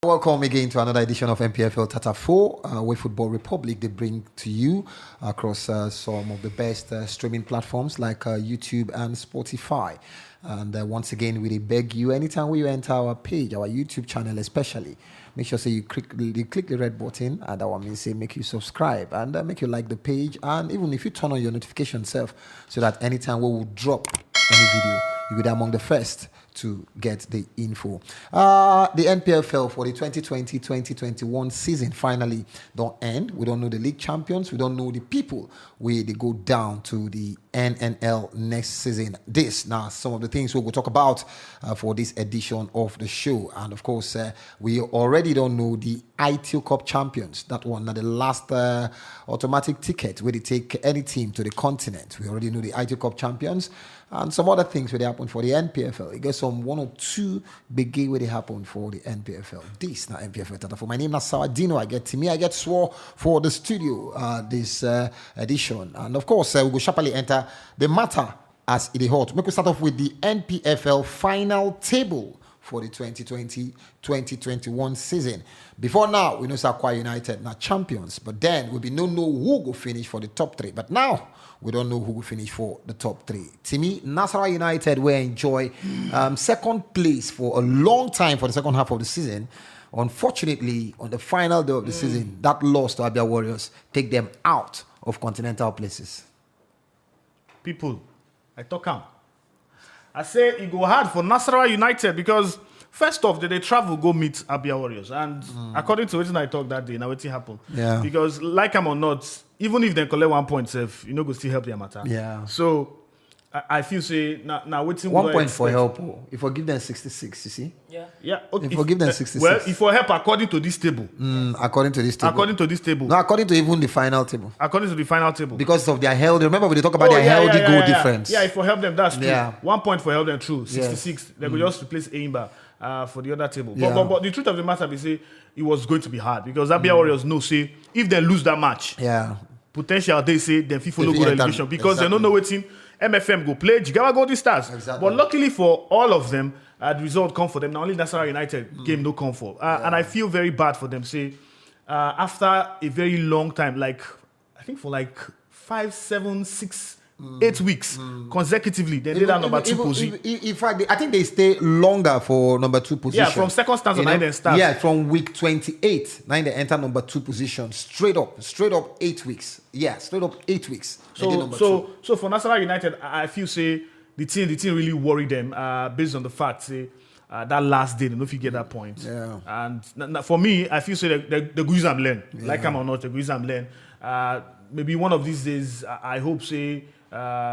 Welcome again to another edition of NPFL Tatafo, where Football Republic they bring to you across some of the best streaming platforms like YouTube and Spotify. And once again, we beg you, anytime we enter our page, our YouTube channel especially, make sure you click the red button, and that one means say make you subscribe and make you like the page, and even if you turn on your notification self, so that anytime we will drop any video, you will be among the first to get the info. The NPFL for the 2020-2021 season finally don't end. We don't know the league champions. We don't know the people where they go down to the NNL next season. This now some of the things we will talk about for this edition of the show. And of course, we already don't know the ITO Cup champions. That one, now the last automatic ticket where they take any team to the continent. We already know the ITO Cup champions. And some other things where they happen for the NPFL. It gets some one or two big game where they happen for the NPFL. This now NPFL Tatafo. My name is Sawadino. I get swore for the studio this edition. And of course, we will sharply enter the matter as it is hot. Make we start off with the NPFL final table for the 2020-2021 season. Before now, we know Aqua United now champions, but then we no know who will finish for the top three. But now, we don't know who will finish for the top three. To me, Nasarawa United will enjoy second place for a long time for the second half of the season. Unfortunately, on the final day of the season, that loss to Abia Warriors take them out of continental places. People, I talk am. I say it go hard for Nasarawa United because first off, they travel go meet Abia Warriors, and according to what I talked that day, now what happened? Yeah. Because like am or not, even if they collect 1 point, safe, you know, go still help their matter. Yeah. So I feel say now waiting 1 point for help. If we give them 66, you see. Yeah. Okay. If we give them 66. Well, if for help according to this table. According to this table. According to this table. No, according to even the final table. According to the final table. Because of their health. Remember when they talk about their healthy goal difference. Yeah, if for help them, that's true. Yeah. 1 point for help them, true. 66. Yes. They could just replace Aimba for the other table. Yeah. But the truth of the matter is, say, it was going to be hard because Abia Warriors know, say, if they lose that match, potential they say then FIFA will go relegation because they don't know what team MFM go play Jigawa Golden Stars. Exactly. But luckily for all of them, the result come for them. Now only Nasarawa United game no come for. And I feel very bad for them. Say after a very long time, like I think for like 5, 7, 6, 8 weeks consecutively, they did that number 2 position. In fact, I think they stay longer for number 2 position. Yeah, from second stanza, nine then start. Yeah, from week 28, 9 they enter number 2 position. Straight up 8 weeks. Yeah, straight up 8 weeks. So for Nasarawa United, I feel say the team really worried them based on the fact say that last day they don't get that point. Yeah. And for me, I feel say they go use and learn. Yeah. Like I'm or not, they go use and learn. Maybe one of these days, I hope say.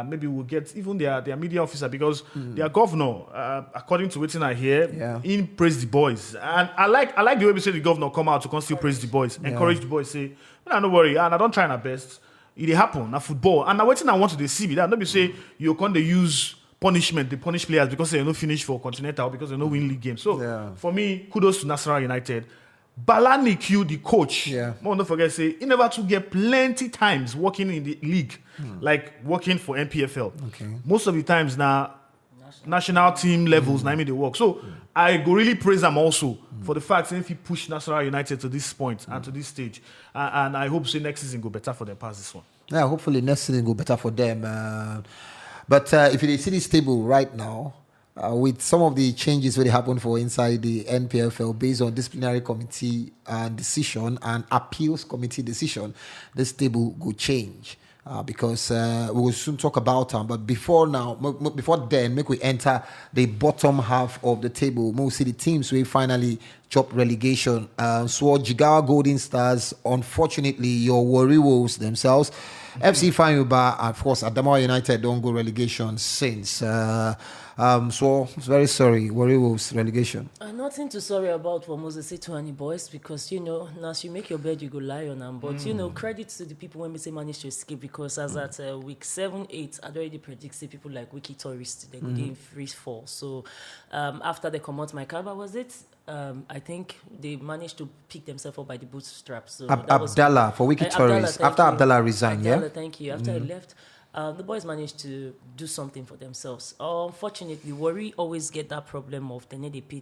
Maybe we'll get even their media officer because their governor, according to what I hear, in praise the boys. And I like the way we say the governor come out to still praise the boys, encourage the boys, say, no worry, and I don't try my best. It happen, now football. And now what I want to see me that not be say you can't use punishment, they punish players because they're not finished for continental because they're not win league games. So for me, kudos to Nasarawa United. Balani Q, the coach, don't forget, say he never to get plenty times working in the league, like working for NPFL. Okay. Most of the times now, national team levels, now I mean they work. So I go really praise them also for the fact that if he push Nasarawa United to this point and to this stage, and I hope say next season go better for them past this one. Yeah, hopefully next season go better for them. But if you see this table right now, with some of the changes that happen for inside the NPFL based on disciplinary committee decision and appeals committee decision, this table will change because we will soon talk about them. But before then, make we enter the bottom half of the table. We'll see the teams will finally chop relegation. So Jigawa Golden Stars, unfortunately, your Warri Wolves themselves. FC Fanyuba, of course, Adamawa United don't go relegation since. So very sorry, Warri Wolves relegation. Nothing to sorry about for Moses Eto'o boys because now as you make your bed, you go lie on them. But credit to the people when we say manage to escape because as at week 7, 8, I'd already predict say people like Wiki Tourists they go in free fall. So after they come out my cover was it? I think they managed to pick themselves up by the bootstraps. So Abdallah for Wiki Tourists after Abdallah resigned. Abdallah, thank you. After he left. The boys managed to do something for themselves. Unfortunately, Warri always get that problem of they pay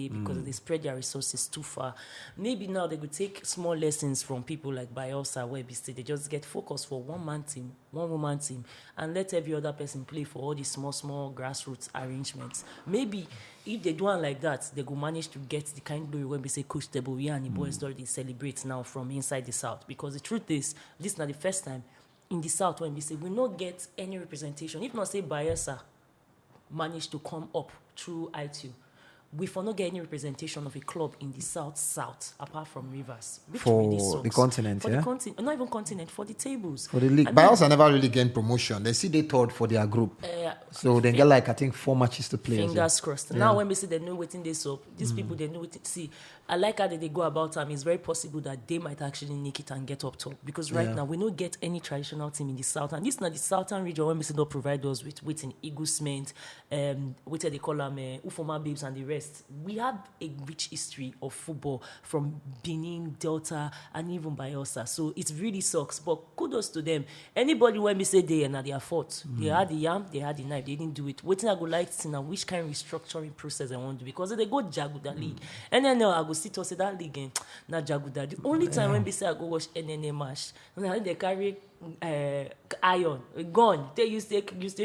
because they spread their resources too far. Maybe now they could take small lessons from people like Bielsa, where they just get focused for one-man team, one-woman team, and let every other person play for all these small grassroots arrangements. Maybe if they do one like that, they will manage to get the kind of glory when we say Coach Tebowie and the boys already celebrate now from inside the South. Because the truth is, this is not the first time in the South when we say we not get any representation. If not say Bielsa managed to come up through ITU, we for not get any representation of a club in the South apart from Rivers. Which for really sucks. the continent, for yeah? the continent, not even continent, for the tables. For the league. Bielsa never really gained promotion. They see they third for their group. So they get like, I think, 4 matches to play. Fingers crossed. Now when we say they know waiting this up, these people, they know waiting. See, I like how they go about time. It's very possible that they might actually nick it and get up top. Because right now, we don't get any traditional team in the South. And this is not the Southern region when we say don't provide us with an Eagle Cement, what they call them, Ufoma Babes and the rest. We have a rich history of football from Benin, Delta, and even Bielsa. So it really sucks. But kudos to them. Anybody when we say they are their fault. They had the yam, they had the knife, they didn't do it. Waiting I go like to now which kind of restructuring process I want to do. Because if they go Jaguda League. And then I go sit to say that league not Jaguda. The only time when we say I go watch NNA match, they carry iron, gun. They use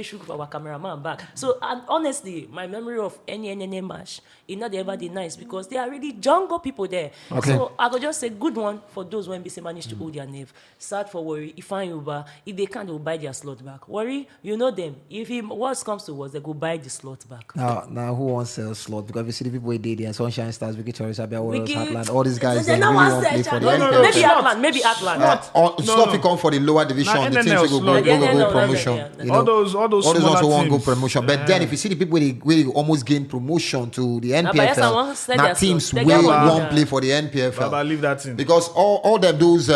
shoot for our cameraman back. So and honestly, my memory of any NNA match is not ever the nice because they are really jungle people there. Okay. So I could just say good one for those when BC manage to hold their nerve. Sad for Warri. If I Uber, if they can't, they will buy their slot back. Warri, you know them. If worst comes to worst, they go buy the slot back. Now who wants a slot? Because we see the people who did there, Sunshine Stars, Victoria, Sabia, Warriors, Wiki- Heartland, all these guys, They they don't really want won't play search for and- the NPFL. Maybe Atlant, maybe Atlant. Slot will come for the lower division, Nah, the teams NNL will slot. go promotion. Yeah. You know? All those All those smaller also want to go teams. promotion. But then if you see the people who almost gain promotion to the Bayelsa won't NPFL, set now their teams slot. will They get won't one. play for the NPFL. Baba, leave that in. Because all them those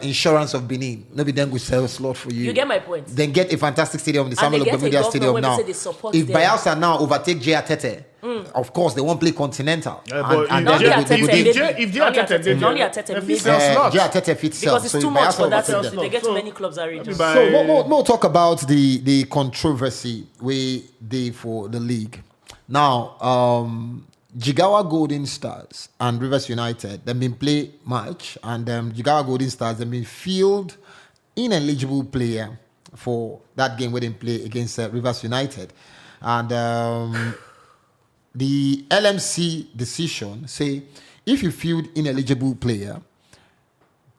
insurance of Benin, maybe then will sell a slot for you. You get my point. Then get a fantastic stadium, the And Samuel they get a Ogbemedia government Stadium when we now. say they support If them. Bielsa now overtake J. Atete, of course they won't play Continental. But and Not then only they go Atete, there. maybe. if they Only Atete, Atete, they- only they Atete, fit maybe. sell slots. J. Atete fits sell. Because it's So too if much Bielsa for that. overtakes them. They get So- too many clubs already. By- So more talk about the controversy we did for the league. Now, Jigawa Golden Stars and Rivers United, they've been play match, and Jigawa Golden Stars have been field ineligible player for that game where they play against Rivers United. And the LMC decision say if you field ineligible player,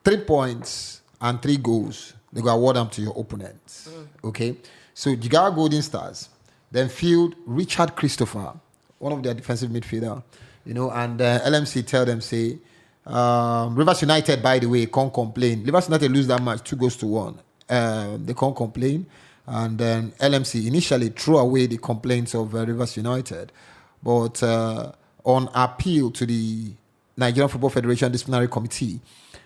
3 points and 3 goals, they go award them to your opponents. Okay? So Jigawa Golden Stars then field Richard Christopher, one of their defensive midfielder, you know, and LMC tell them, say, Rivers United, by the way, can't complain. Rivers United lose that match 2-1. They can't complain. And then LMC initially threw away the complaints of Rivers United. But on appeal to the Nigerian Football Federation Disciplinary Committee,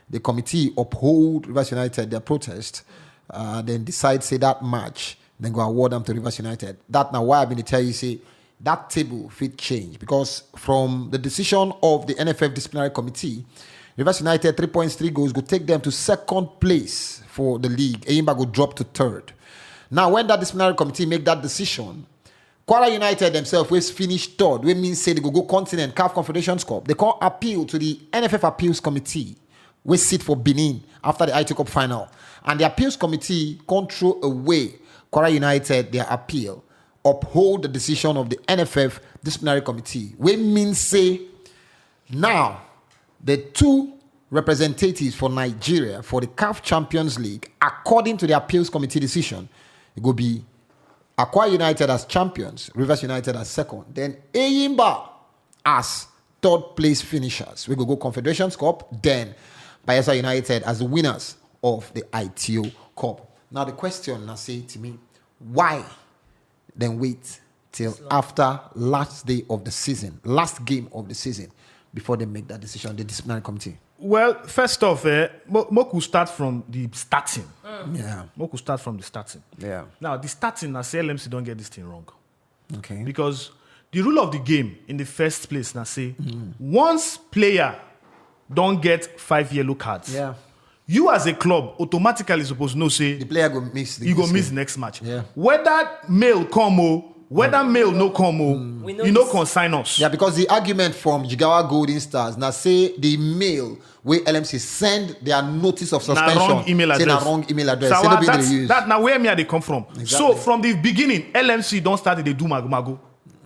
the committee uphold Rivers United, their protest, then decide, say, that match, then go award them to Rivers United. That now why I've been to tell you, say, that table fit change. Because from the decision of the NFF Disciplinary Committee, Rivers United, 3 points, 3 goals, go take them to second place for the league. Eyimba go drop to third. Now, when that disciplinary committee make that decision, Kwara United themselves, which finished third, which means say they go continent, CAF Confederations Cup, they can't appeal to the NFF Appeals Committee, which sit for Benin after the IT Cup final. And the appeals committee can't throw away Kwara United their appeal, uphold the decision of the NFF Disciplinary Committee, which means say now the 2 representatives for Nigeria for the CAF Champions League, according to the appeals committee decision, it will be Akwa United as champions, Rivers United as second, then Eyimba as third place finishers. We go Confederations Cup, then Bayelsa United as the winners of the ITO Cup. Now the question now say to me, why then wait till after last day of the season, last game of the season, before they make that decision, the disciplinary committee? Well, first off, Moku start from the starting. Yeah. Moku start from the starting. Yeah. Now, the starting, I say LMC don't get this thing wrong. Okay. Because the rule of the game in the first place, now say, once player don't get 5 yellow cards, Yeah. you as a club automatically supposed to know, say, The player go miss the you go game. miss the next match. Yeah. Whether mail come o, whether mail no come o, We know you know this. consign us. Yeah, because the argument from Jigawa Golden Stars now say the mail where LMC send their notice of suspension wrong email say address. na wrong email address. So Say no be that's, the use. that now where me they come from. So Exactly. from the beginning, LMC don't start they do mago.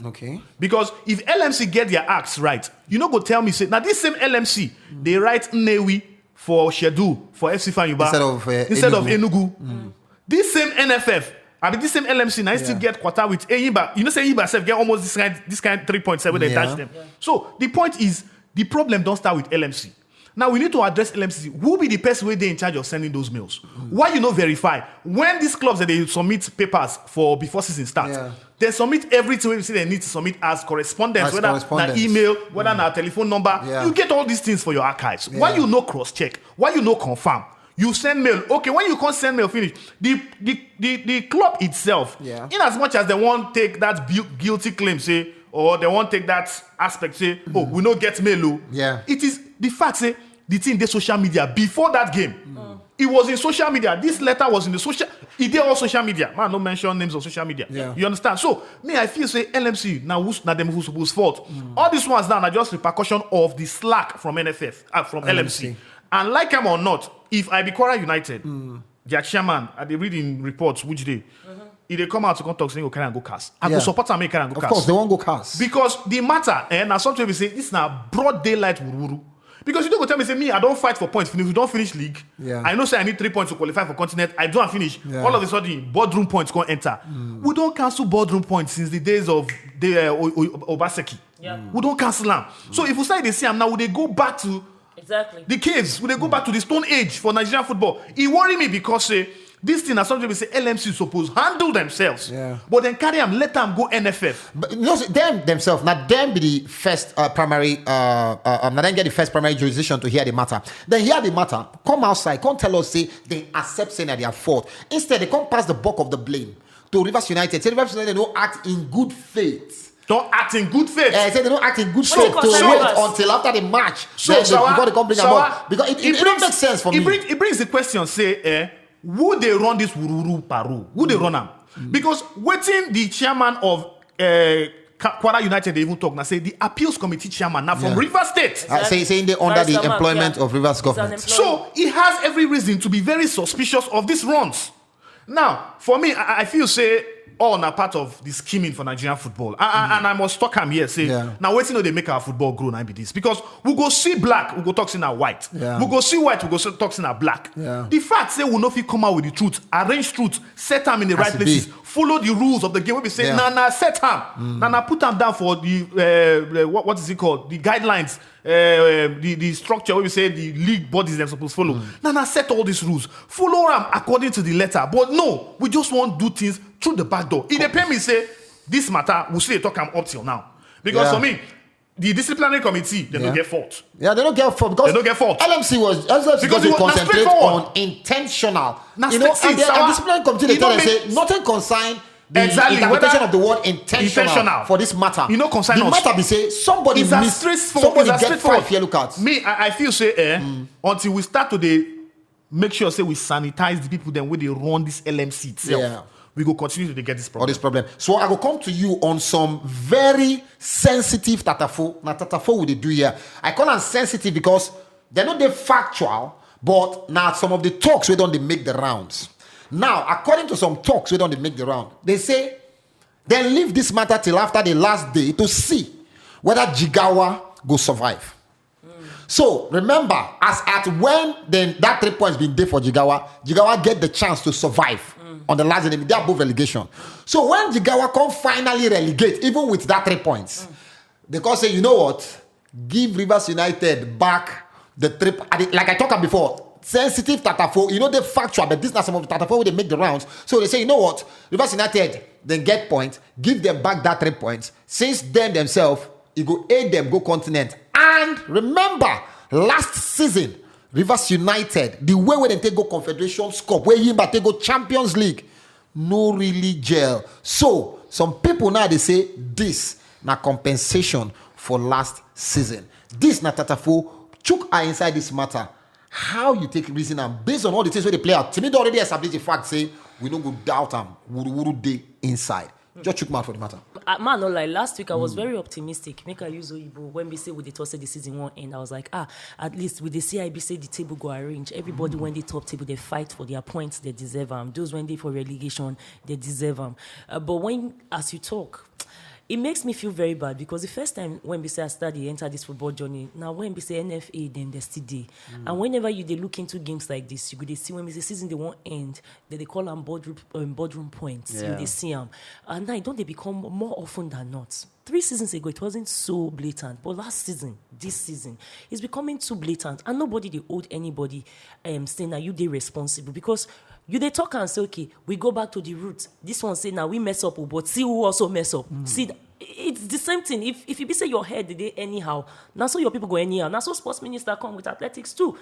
Okay. Because if LMC get their acts right, you know go tell me say now this same LMC they write Nnewi for schedule for FC Fanyuba Instead of, Enugu. This same NFF, I mean this same LMC now still get quarter with Enyimba. You know say Enyimba self get almost this kind 3.7 they Yeah. touch them. So the point is the problem don't start with LMC. Now we need to address LMC. Who be the person where they in charge of sending those mails? Why you not verify? When these clubs that they submit papers for before season starts, Yeah. they submit everything we say they need to submit as correspondence, As whether correspondence. na email, whether na telephone number. Yeah. You get all these things for your archives. Why you no cross check? Why you no confirm? You send mail. Okay, when you can't send mail, finish. The club itself, Yeah. in as much as they won't take that guilty claim, say, or they won't take that aspect, say, oh, we no get mail. Oh. Yeah. It is the fact, say, the thing they social media before that game. It was in social media. This letter was in the social. It did all social media. Man, no mention names of social media. Yeah. You understand? So me, I feel say LMC now who's not them who's fault. All these ones now are just repercussion of the slack from NFF from LMC. And like them or not, if I be Kwara United, their chairman, they read in reports which day, if they come out to come talk saying, "Oh, carry and go cast," I go Yeah. support and make carry and go Of cast. course, they won't go cast. Because the matter, and now sometimes we say this now broad daylight wuru. Because you don't go tell me, say me, I don't fight for points. Finish, we don't finish league. Yeah. I know say I need 3 points to qualify for continent. I don't finish. Yeah. All of a sudden, boardroom points go enter. We don't cancel boardroom points since the days of the Obaseki. Yeah. We don't cancel them. So if we say they see them now, would they go back to Exactly. the caves? Would they go back to the Stone Age for Nigerian football? It worry me because this thing, as sometimes we say LMC supposed handle themselves. Yeah. But then carry them, let them go NFF. But you know, them themselves, not them be the first primary, not them get the first primary jurisdiction to hear the matter. Then hear the matter, come outside, come tell us, say they accept saying that they are fault. Instead, they come pass the buck of the blame to Rivers United. Say Rivers United don't act in good faith. Don't act in good faith. Say they don't act in good So faith to concern wait us. until after the match. So, before they come bring them up. Because it don't make sense for me. It brings the question, say, who they run this wururu paru? Who they run them? Because waiting the chairman of Kwara United, they even talk now, say the appeals committee chairman now from Yeah. Rivers State. Saying they under the Barrister Mark, employment yeah. of Rivers He's government. unemployed. So he has every reason to be very suspicious of these runs. Now, for me, I feel say all na part of the scheming for Nigerian football. And I must talk am here, say, Yeah. now waiting till they make our football grow now be this. Because we go see black, we go talk in our white. Yeah. We go see white, we go talk in our black. Yeah. The fact say we no fit come out with the truth, arrange truth, set them in the Has right to places, be. follow the rules of the game. We be say, Yeah. nah, set them. Nah, put them down for the, what is it called? The guidelines, the structure where we say the league bodies they're supposed to follow. Nah, set all these rules. Follow them according to the letter. But no, we just want to do things through the back door. If they pay me say, this matter, we still talk up till now. Because Yeah. for me, the disciplinary committee, they Yeah. don't get fault. Yeah, they don't get fault because They don't get fault. LMC was Because because it they was- na concentrate straightforward. on intentional. Na You know, straight- and the see, Sawa, disciplinary committee they you tell know them me- say nothing concern the Exactly, interpretation whether- of the word intentional for this matter. You know, concern the us. matter be say somebody It's as miss, straightforward. somebody It's as get straightforward. 5 yellow cards. Me, I feel say until we start to dey make sure say we sanitize the people then where they run this LMC itself. Yeah. We go continue to dey get this Or problem. this problem. So I will come to you on some very sensitive tatafo. Now tatafo what they do here. I call them sensitive because they're not the factual, but now some of the talks we don't they make the rounds. Now, according to some talks we don't they make the round, they say then leave this matter till after the last day to see whether Jigawa go survive. So remember, as at when then that 3 points been there for Jigawa get the chance to survive on the last day. They are both relegation. So when Jigawa come finally relegate, even with that 3 points, they can say, you know what? Give Rivers United back the trip. Like I talked about before, sensitive tatafo, you know the factual, but this is not some of the tatafo where they make the rounds. So they say, you know what? Rivers United then get points, give them back that 3 points. Since them themselves, it go aid them go continent. And remember, last season, Rivers United, the way where they take go Confederation Cup, where Yimba take go Champions League, no really gel. So some people now they say this na compensation for last season. This na tatafo chook eye inside this matter. how you take reason and based on all the things where they play out, to me, they already established the fact, say, we don't go doubt them, wuru day inside. Just chook mouth for the matter. Man, no lie. Last week I was very optimistic. Make I use Oyibo when we say with the toss the season one end. I was like, at least with the CIB say the table go arrange. Everybody when they top table they fight for their points, they deserve them. Those when they for relegation, they deserve them. But when as you talk, it makes me feel very bad because the first time when we say I study enter this football journey, now when we say NFA, then there's TD. And whenever they look into games like this, you could see when we say season they won't end, then they call them boardroom points. You they see them. And now don't they become more often than not? 3 seasons ago, it wasn't so blatant. But last season, this season, it's becoming too blatant. And nobody they owed anybody saying that they responsible because you they talk and say, okay, we go back to the roots. This one say now we mess up, but see who also mess up. See, it's the same thing. If you be say your head they anyhow, now so your people go anyhow. Now so sports minister come with athletics too.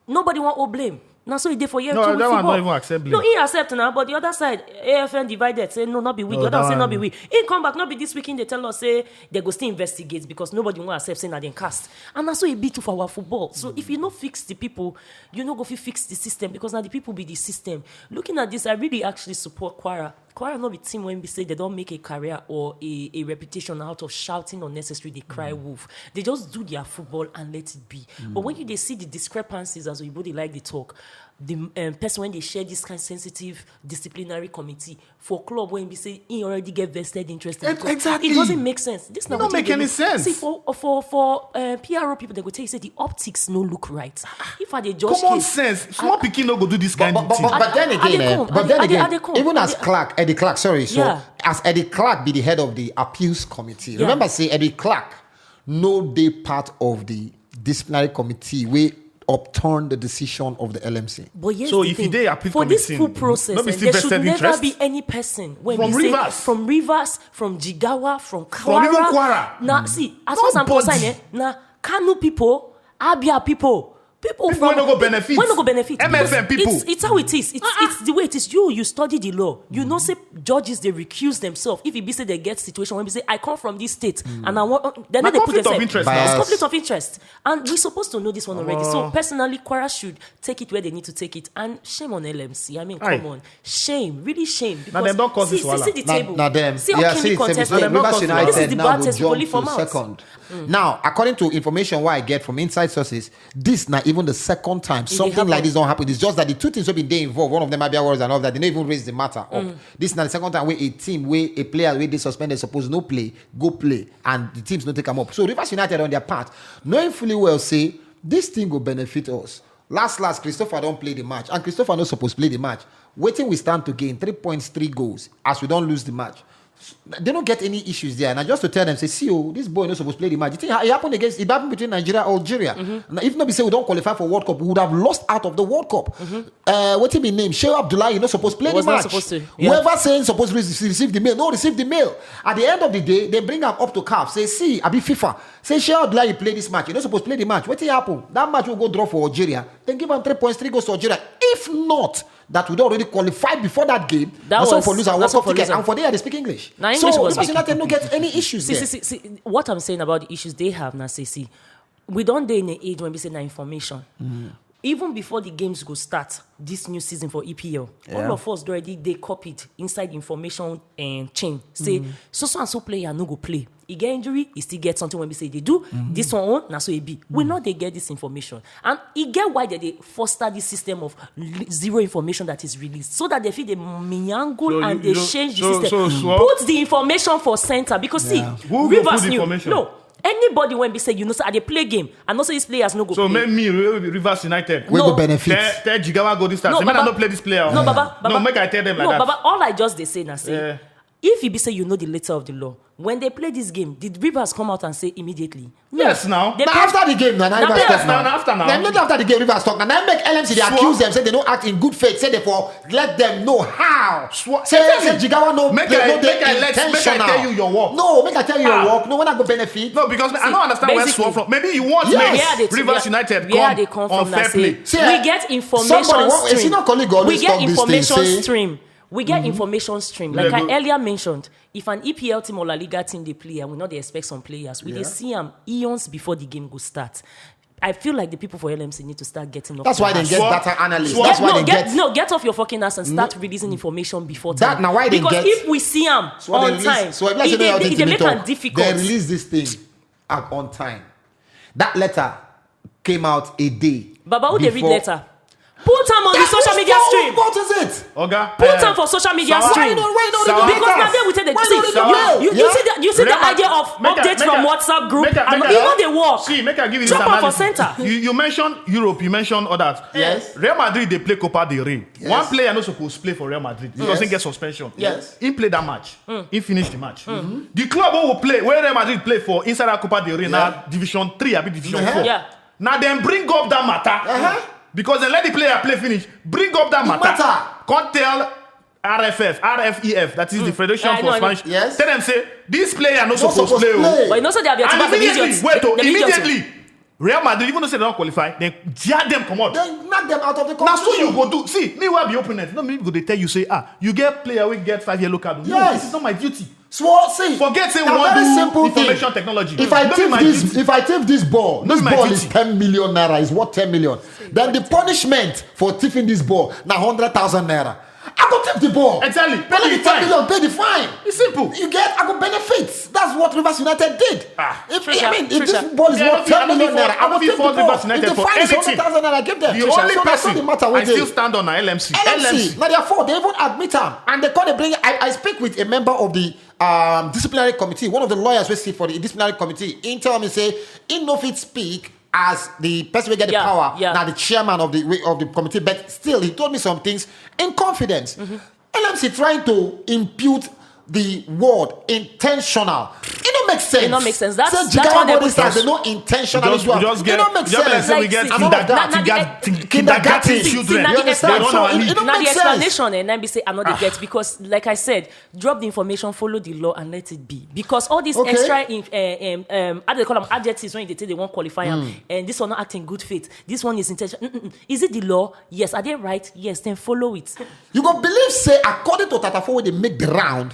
Nobody want to blame. Now so he did for year two. No, that football. one not even accept blame. No, he accept now, but the other side, AFN divided, say no, not be weak. The other one say not be weak. He come back, not be this weekend. They tell us say they go still investigate because nobody want to accept saying that they cast. And that's so it be too for our football. So if you not fix the people, you not go fix the system because now the people be the system. Looking at this, I really actually support Quara. Quara not be team when we say they don't make a career or a reputation out of shouting unnecessary, they cry wolf. They just do their football and let it be. But when they see the discrepancies as we both like the talk, the person when they share this kind of sensitive disciplinary committee for club when we say he already get vested interest in exactly it doesn't make sense. This don't make any sense. See for PRO people they go tell you say the optics no look right. If I they just common sense, small pikin no go do this kind of thing. But then again, even as Eddie Clark, sorry, so as Eddie Clark be the head of the appeals committee, remember say Eddie Clark no day part of the disciplinary committee we upturn the decision of the LMC. But yes, so if they appeal for this full process, there should never be any person when from we Rivers. say from Rivers, from Jigawa, from Kwara. From even Kwara. Now, see, as far as I'm concerned, now Kanu people, Abia people from when no go benefit. When no go benefit. MFM people. It's how it is. It's the way it is. You study the law. You know, say judges they recuse themselves. If it be say they get situation when we say I come from this state and I want then they put conflict of interest. It's conflict of interest, and we're supposed to know this one already. So personally, Quara should take it where they need to take it. And shame on LMC. I mean, come on, shame, really shame. Now them don't cause this see the table. Now them. See how Kenny contested. This is the bad testimony for mouth. Second. Now, according to information I get from inside sources, this not even the second time something like this don't happen. It's just that the two teams have been there involved. One of them Abia Warriors and all that. They don't even raise the matter up. This is not the second time where a team, where a player, where they suspended, supposed no play, go play, and the teams not take them up. So Rivers United on their part, knowing fully well say this thing will benefit us. Last, Christopher don't play the match, and Christopher not supposed to play the match. Waiting we stand to gain 3 points, 3 goals, as we don't lose the match. They don't get any issues there. And I just to tell them, say, see, this boy not supposed to play the match. You think it happened between Nigeria and Algeria. Now, if not be say we don't qualify for World Cup, we would have lost out of the World Cup. What's his name? Sheikh Abdullah, you're not supposed to play the match. Supposed to, yeah. Whoever saying supposed to receive the mail, no, receive the mail. At the end of the day, they bring him up to CAF. Say, see, I be FIFA. Say, Sheikh Abdullah, you play this match. You're not supposed to play the match. What's happen? That match will go draw for Algeria. Then give him 3 points, 3 goals to Algeria. If not, that we already qualified before that game. That's for lose our World Cup ticket. And for they they speak English. Now English so was Rivers United don't get any issues there. See, what I'm saying about the issues they have now, see, we don't day in an age when we say now information. Even before the games go start this new season for EPL, all of us already they copied inside the information and chain. Say so and so player no go play. He get injury, he still get something when we say they do. This one now so it be. We know they get this information. And he get why they foster this system of zero information that is released. So that they feel they mingle and they change the system. Put the information for center. Because see, Rivers knew. No. Anybody when we say they play game and also these players no go so play. So me Rivers United we go benefit. Tell Jigawa Golden Stars. No, Baba, I don't play this player. No, Baba. No, make I tell them like that. No, Baba. All I just they say now say if you be say you know the letter of the law, when they play this game, did Rivers come out and say immediately? No. Yes, now. After the game, Rivers talk now. Then not after the game, Rivers talk now. Now make LMC they accuse them, say they don't act in good faith, say therefore let them know how. Say Jigawa no make I tell you your work. No, make I tell you your work. No, when I go benefit. No, because I don't understand where it's from. Maybe you want Rivers United come on fair play. We get information stream. We get information stream. We get information stream. Like I earlier mentioned, if an EPL team or La Liga team they play and we know they expect some players, we they see them eons before the game go start. I feel like the people for LMC need to start getting off. That's why they get data analysts. That's why they get off your fucking ass and start releasing information before time. That now why they because get, if we see them on time, they make it difficult. They release this thing on time. That letter came out a day. Baba, who they read letter? Put them on the social media stream. What is it? Okay. Put them for social media stream. Because now we take the you see the idea of updates from WhatsApp group. And you know they work. See, make I give you this analysis. For center. You mentioned Europe. You mentioned others. Yes. Real Madrid they play Copa del Rey. Yes. One player not supposed to play for Real Madrid. He doesn't get suspension. Yes. He played that match. He finished the match. The club who will play where Real Madrid play for inside that Copa del Rey now Division 3 a bit Division 4. Yeah. Now then bring up that matter. Because then let the player play finish. Bring up that matter. Can't tell RFEF, that is the Federation for Spanish. Yes. Tell them say this player not supposed to play. But you know so they have and immediately, Real Madrid, even though they don't qualify, then jar them come out. Then knock them out of the competition. Now so you go do. See, me will be opponent. No me go they tell you say you get player we get 5 yellow card. No, yes. This is not my duty. So see, forget say one very simple information technology. If I tip this ball, this ball is 10 million naira. Is worth 10 million. Then the punishment for tipping this ball now 100,000 naira. I go tip the ball. Exactly. Pay the 10 million. Pay the fine. It's simple. You get. I go benefits. That's what Rivers United did. If this ball is worth 10 million naira, I go tip the ball. If the fine is 100,000 naira, give them. The only person I still stand on LMC. LMC. Now therefore they even admit them, and they can't bring. I speak with a member of the disciplinary committee, one of the lawyers we sit for the disciplinary committee. In tell me say, in no fit speak as the person will get the power. Now the chairman of the committee, but still he told me some things in confidence. LMC trying to impute the word intentional. It don't make sense. It don't make sense. That's Jigawa Golden Stars. They don't intentionally we just get. It don't make sense. We get kindergarten children. Now the sense. explanation and then be say I'm not the get because like I said, drop the information, follow the law and let it be. Because all these extra how do they call them adjectives when they say they won't qualify them and this one not acting good faith. This one is intentional. Is it the law? Yes. Are they right? Yes. Then follow it. You go believe say according to Tatafo when they make the round.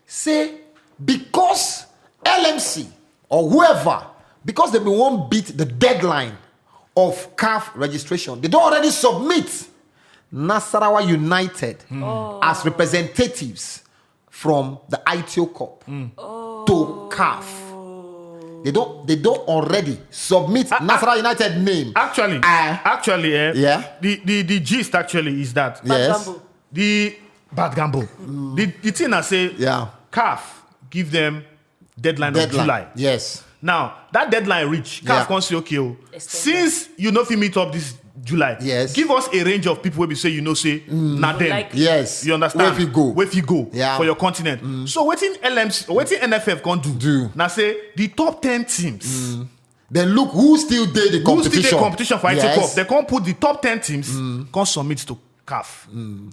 Say because LMC or whoever, because they won't beat the deadline of CAF registration, they don't already submit Nasarawa United as representatives from the ITO Cup to CAF. They don't already submit Nasarawa United name. Actually, the gist actually is that the bad gamble. The thing I say, CAF give them deadline of July. Yes. Now that deadline reach, CAF can say okay, since you know if you meet up this July, give us a range of people where we say not them. Like, yes. You understand? Where if you go for your continent. So waiting LMC, waiting NFF can do. Now say the top 10 teams. Then look who still did the competition. Who still did competition for ITO Cup. They can't put the top 10 teams can submit to CAF.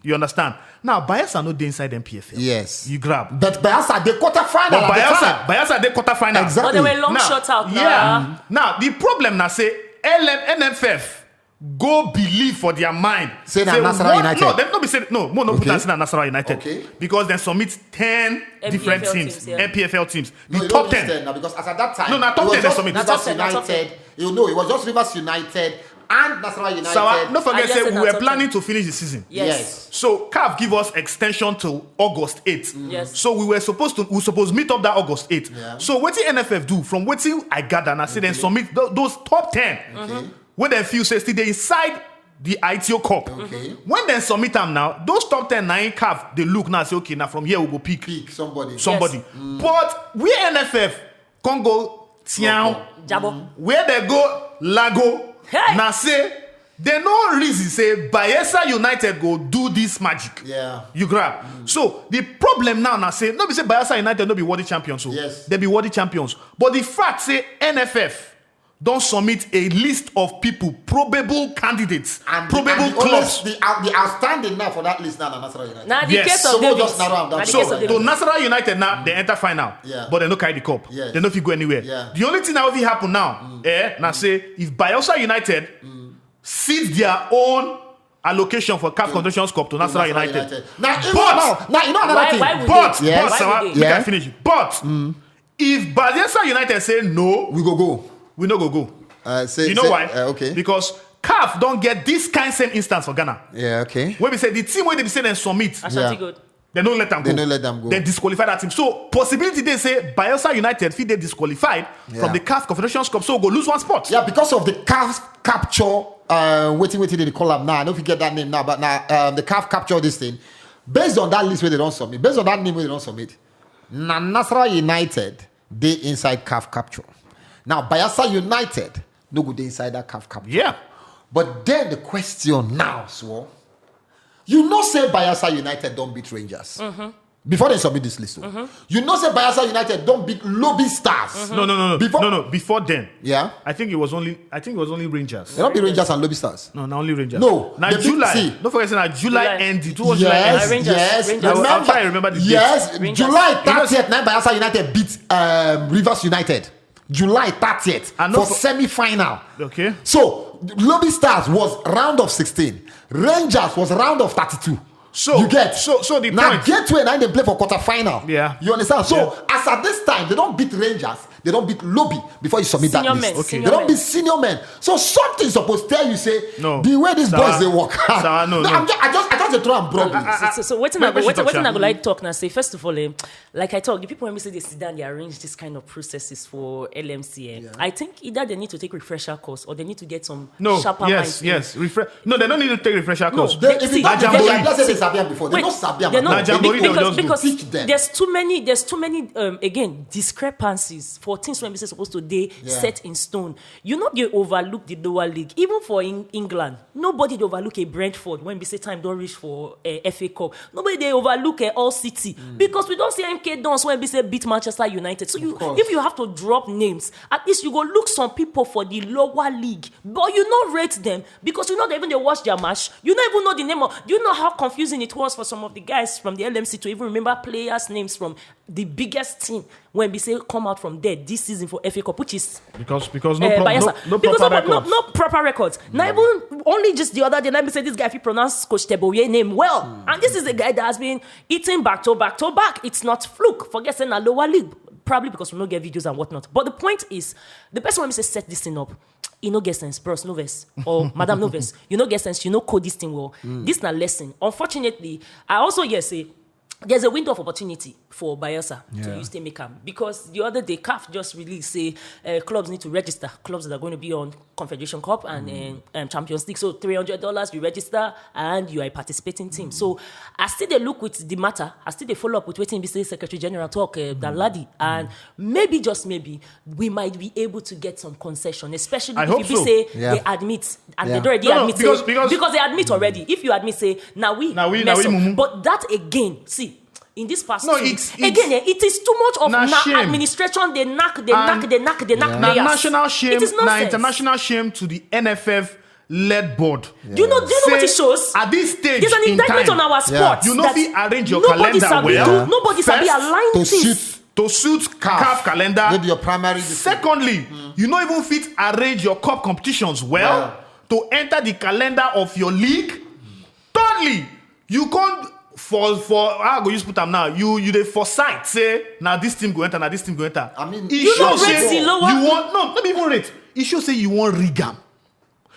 You understand? Now, Bayelsa no dey inside NPFL. Yes. You grab. But Bayelsa dey quarterfinal at the time. Bayelsa dey quarterfinal. Exactly. But they were long shot out. Yeah. Now, the problem now say NFF go believe for their mind. Say Nasarawa United. No, them no be say no put that in Nasarawa United. Okay. Because they submit 10 different teams, NPFL teams. The top 10. Now because as at that time, no, top 10 they submit. Rivers United. You know, it was just Rivers United. And Nasarawa United. So don't forget, say we were planning to finish the season. Yes. So CAF give us extension till August 8th. Yes. So we supposed to meet up that August 8th. Yeah. So what the NFF do from what I gather and I say then submit those top 10. When they feel say still they inside the ITO Cup. When they submit them now, those top 10 9 CAF they look now say okay now from here we go pick somebody. Yes. But we NFF can't go Tiao. Jabo. Where they go Lago. Hey. Now say they no reason say Bayelsa United go do this magic. Yeah. You grab. So the problem now say no be say Bayelsa United no be world champions. So yes. They be world champions. But the fact say NFF don't submit a list of people, probable candidates, and probable clubs. The outstanding now for that list now Nasarawa United. Now the case of Davis. So to Nasarawa United now they enter final, but they no carry the cup. They no fit go anywhere. The only thing that will happen now, now say if Bayelsa United seeds their own allocation for CAF Confederations Cup to Nasarawa United. Now you know another thing. Make I finish. But if Bayelsa United say no, we go. We no go. You know why? Okay. Because CAF don't get this kind same instance for Ghana. Yeah, okay. When we say the team where they say they submit, Ashanti good. they don't let them go. They don't let them go. They disqualify that team. So possibility they say Bayelsa United feel they disqualified from the CAF Confederation Cup, so go lose one spot. Yeah, because of the CAF capture, waiting, they call up now. I don't know if you get that name now, but now the CAF capture this thing. Based on that list where they don't submit, based on that name where they don't submit, Nasarawa United, they inside CAF capture. Now, Bayelsa United, no good they inside that CAF capture. Yeah. But then the question now, so you know say Bayelsa United don't beat Rangers. Before they submit this list. You know say Bayelsa United don't beat Lobby Stars. No. Before then. Yeah. I think it was only Rangers. They don't beat Rangers and Lobby Stars. No, not only Rangers. No. Now they beat- July. see, Don't forget that July ended. July Yes, ended. yes. Rangers. I'll try to remember the date. Yes, Rangers. July 30th, now Bayelsa United beat Rivers United. July 30th I know for semi-final. Okay. So, Lobby Stars was round of 16. Rangers was round of 32. So you get so the now point. Gateway now they play for quarterfinal. Yeah. You understand? So as at this time, they don't beat Rangers, they don't beat Lobby before you submit Senior that men, list. senior They don't men. beat senior men. So something is supposed to tell you say No. the way these Sarah, boys they work. Sarah, no. I just throw and broad. So waiting Wait, I talk, go like talk now. Say first of all, like I talk, the people when we say they sit down, they arrange this kind of processes for LMC. I think either they need to take refresher course or they need to get some sharper minds. Yes. No, they don't need to take refresher course. If you don't Jamboree. let's say they Sabian before, they know Sabian. They're not, Jamboree, they'll just because teach them. there's too many again discrepancies for things when we say supposed to they set in stone. You know they overlook the lower league. Even for England, nobody they overlook a Brentford when we say time don't reach for FA Cup. Nobody they overlook a All City because we don't see MK Dons when we say beat Manchester United. So if you have to drop names, at least you go look some people for the lower league, but you not rate them because you not even they watch their match. You don't even know the name of. Do you know how confusing it was for some of the guys from the LMC to even remember players' names from the biggest team when we say come out from there this season for FA Cup, which is Because Bayelsa. no Because proper records. no proper records. Now even only just the other day, let me say this guy if he pronounced Coach Teboye name well, and this is a guy that has been eating back to back to back. It's not fluke. Forget saying a lower league, probably because we don't get videos and whatnot. But the point is, the person when we say set this thing up, you know get sense, bros, no verse, or madam no verse. You know get sense, you know code this thing well. This is not lesson. Unfortunately, I also say there's a window of opportunity for Bayelsa to use Temekam because the other day CAF just released say clubs need to register, clubs that are going to be on Confederation Cup and Champions League. So $300 you register and you are a participating team. So I still they look with the matter, I still they follow up with waiting BC Secretary General talk Daladi, and maybe just maybe we might be able to get some concession, especially I if hope you so. say they admit and they already admit because they admit already. If you admit say now we mess up. But that again, see. In this past 2 weeks, again, it is too much of administration. They knock players. National shame. It is Now nonsense. international shame to the NFF led board. Do you know what it shows? At this stage, There's an indictment on our sports. You know if you arrange your nobody calendar well. Nobody sabi align to things. To suit CAF calendar. Maybe your primary. Secondly, you not even fit arrange your cup competitions well to enter the calendar of your league. Thirdly, you can't for I go use put them now. You dey foresight say now this team go enter, now this team go enter. I mean, you don't rate the lower. You want not even rate. It should say you want rig am.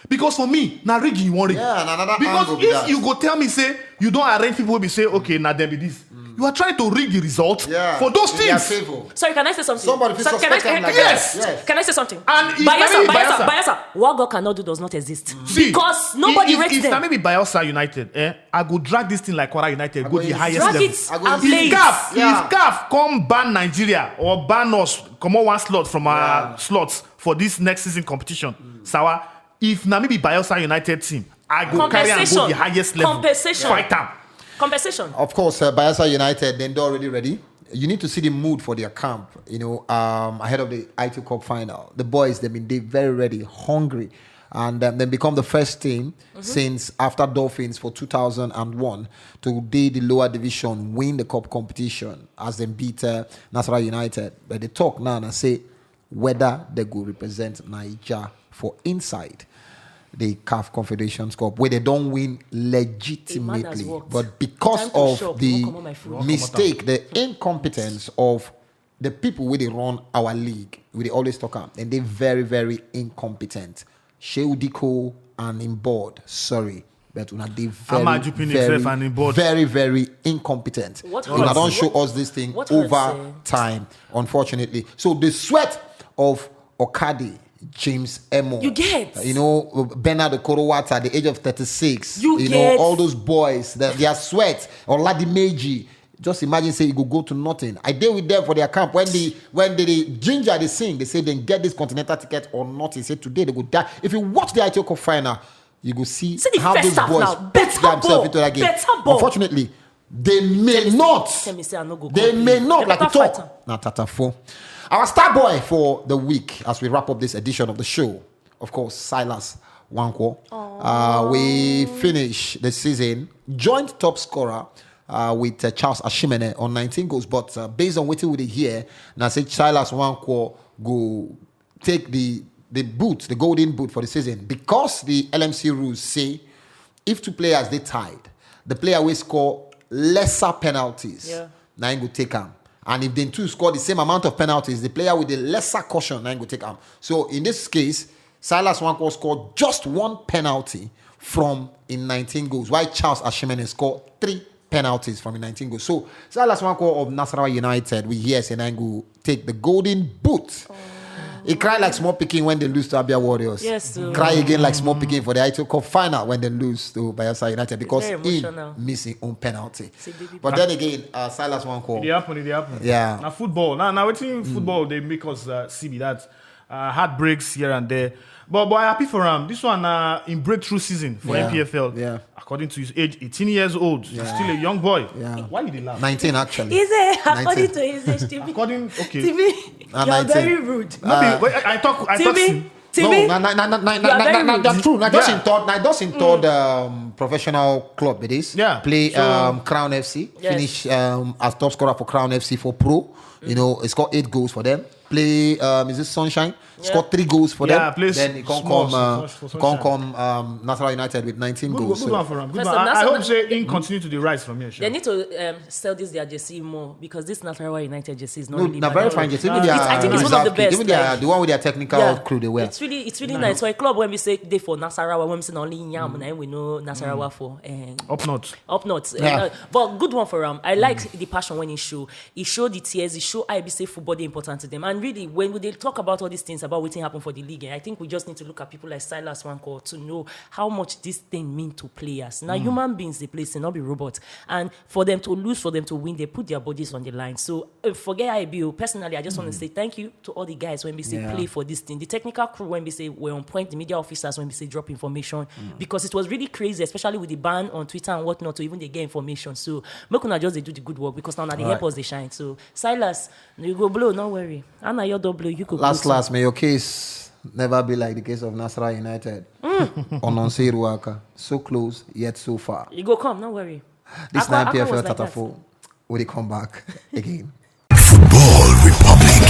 Because for me, now rigging you want rig. Yeah, and another because angle if that. you go tell me say you don't arrange people will be say okay now there be this. You are trying to rig the result for those in their teams. favor. Sorry, can I say something? Somebody feels suspect them like yes. that. Yes. Can I say something? And if Bayelsa, what God cannot do does not exist. See, because nobody rates if them. If maybe Bayelsa United, I go drag this thing like Kwara United, go the highest Drag level. it I go and use play it. it. If CAF come ban Nigeria or ban us, come on one slot from our slots for this next season competition, Sawa, if na maybe Bayelsa United team, I go carry and go the highest level. Compensation. Fight them. Compensation. Of course, Bayelsa United, they're already ready. You need to see the mood for their camp, ahead of the IT Cup final. The boys, they've been very ready, hungry, and then become the first team since after Dolphins for 2001 to be the lower division, win the cup competition as they beat Nasarawa United. But they talk now and say whether they go represent Niger for inside the CAF Confederation Cup, where they don't win legitimately, but because of the mistake, the incompetence of the people where they run our league, we always talk am, and they very, very incompetent. Sheudiko and in board, sorry. But una they very, very incompetent. Una don't show us this thing over time, unfortunately. So the sweat of Okadi, James Emo, Bernard Okorowa at the age of 36, all those boys, their sweat, or Ladimeji. Just imagine say you go to nothing. I deal with them for their camp when they ginger they sing, they say they get this continental ticket or not. They say today they go die. If you watch the ITO Cup final, you go see how those boys put themselves into that game. Unfortunately, they may not like the talk. Now Tatafo. Our star boy for the week as we wrap up this edition of the show, of course, Silas Wankwo. We finish the season joint top scorer with Charles Ashimene on 19 goals. But based on what we did here, now say Silas Wankwo go take the golden boot for the season, because the LMC rules say if two players they tied, the player will score lesser penalties. Now he go take him. And if they two score the same amount of penalties, the player with the lesser caution now he go take him. So in this case, Silas Wankwo scored just one penalty from in 19 goals, while Charles Ashimene scored 3 penalties from 19 goals. So Silas Wankwo of Nasarawa United, we hear Senangu take the golden boot. He cried like small picking when they lose to Abia Warriors. Yes, cry again like small picking for the ITO Cup final when they lose to Bayelsa United because he missing own penalty. But then again, Silas Wankwo. It happen. Yeah. Now football. Now football they make us see that heartbreaks here and there. But I'm happy for him. This one in breakthrough season for NPFL. Yeah. According to his age, 18 years old. He's still a young boy. Yeah. Why you laugh? 19 actually. Is it? According to his age, Timmy. Timmy, you're 19. very rude. I talk. Timmy. No, that's true. Just in third professional club it is. Yeah. Play Crown FC. Yes. Finish as top scorer for Crown FC for Pro. He scored 8 goals for them. Play is this Sunshine? Scored 3 goals for them. Then he come Nasarawa United with 19 goals. Good one for him. Good one. I hope he continue to the rise from here. They need to sell this their jersey more, because this Nasarawa United jersey is not really bad. Very fine jersey. I think it's one of the best. Even the one with their technical crew they wear. It's really nice. For a club, when we say they for Nasarawa, when we say only Yam, we know Nasarawa for up north. Yeah. But good one for him. I like the passion when he show the tears. He show IBC football important to them. And really, when they talk about all these things about what happened for the league, I think we just need to look at people like Silas Wankwo to know how much this thing means to players. Now, human beings, they play, they not be robots. And for them to lose, for them to win, they put their bodies on the line. So forget IBO. Personally, I just want to say thank you to all the guys when we say play for this thing. The technical crew when we say we're on point, the media officers when we say drop information, because it was really crazy, especially with the ban on Twitter and whatnot, to even they get information. So make una just they do the good work, because now they help us, they shine. So Silas, you go blow, don't worry. Anna, your double, you could last, may your case never be like the case of Nasarawa United. Ononse Ruaka, so close yet so far. You go come, don't worry. This NPFL Tatafo will come back again. Football Republic.